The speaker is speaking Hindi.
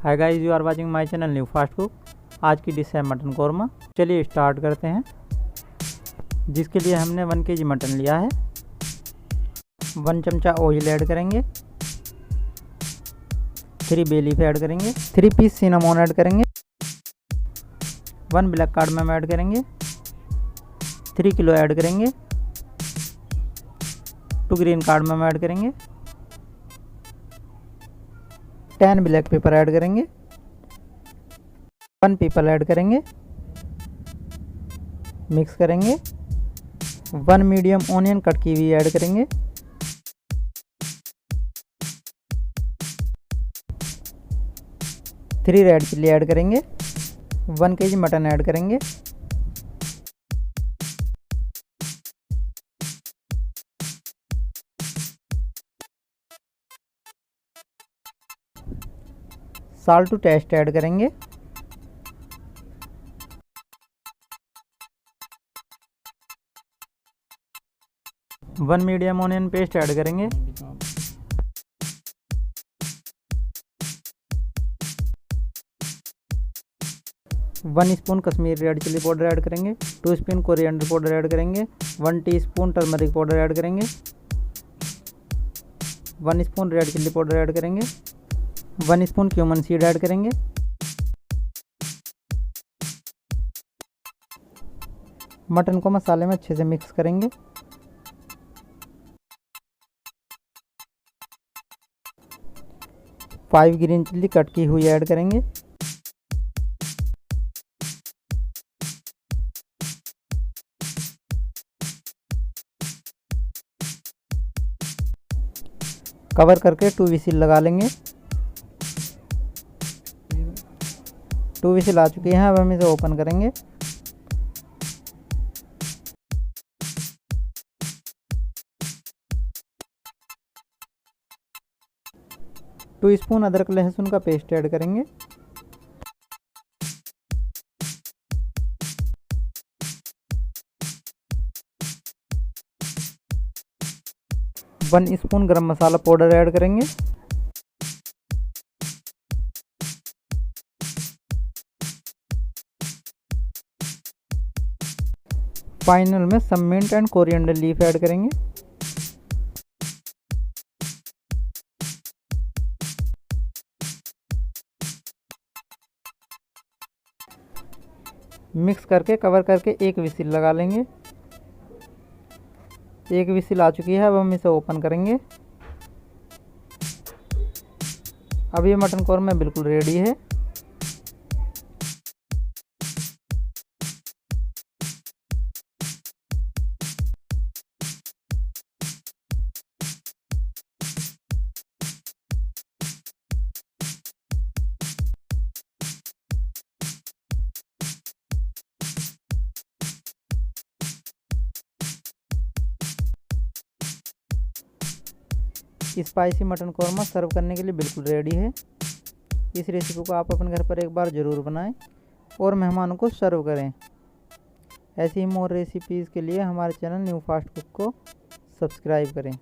Hi guys, you are watching my channel New Fast Cook. आज की डिश है मटन कोरमा। चलिए स्टार्ट करते हैं। जिसके लिए हमने 1 kg मटन लिया है। 1 चमचा ऑयल ऐड करेंगे। 3 बे लीफ ऐड करेंगे। 3 पीस सिनामोन ऐड करेंगे। 1 ब्लैक कार्डमम ऐड करेंगे। 3 किलो ऐड करेंगे। 2 ग्रीन कार्डमम ऐड करेंगे। 10 ब्लैक पेपर ऐड करेंगे। 1 पीपल ऐड करेंगे। मिक्स करेंगे। 1 मीडियम ऑनियन कट की हुई ऐड करेंगे। 3 रेड चिल्ली ऐड करेंगे। 1 kg मटन ऐड करेंगे। साल्ट टू टेस्ट ऐड करेंगे। 1 मीडियम ऑनियन पेस्ट ऐड करेंगे। 1 spoon Kashmiri red chilli powder add करेंगे। 2 स्पून कोरिएंडर पाउडर ऐड करेंगे। 1 टीस्पून टर्मरिक पाउडर ऐड करेंगे। 1 spoon red chilli powder add करेंगे। 1 स्पून क्यूमन सीड ऐड करेंगे। मटन को मसाले में अच्छे से मिक्स करेंगे। फाइव ग्रीन चिल्ली कट की हुई ऐड करेंगे। कवर करके 2 विसिल लगा लेंगे। 2 विसिल आ चुकी हैं। अब हम इसे ओपन करेंगे। टू स्पून अदरक लहसुन का पेस्ट ऐड करेंगे। वन स्पून गरम मसाला पाउडर ऐड करेंगे। फाइनल में some mint and coriander leaf add करेंगे। मिक्स करके कवर करके 1 विसिल लगा लेंगे। 1 विसिल आ चुकी है। अब हम इसे ओपन करेंगे। अब ये मटन कोरमा बिल्कुल रेडी है। स्पाइसी मटन कोरमा सर्व करने के लिए बिल्कुल रेडी है। इस रेसिपी को आप अपने घर पर एक बार ज़रूर बनाएं और मेहमानों को सर्व करें। ऐसी ही मोर रेसिपीज़ के लिए हमारे चैनल न्यूफास्टकुक को सब्सक्राइब करें।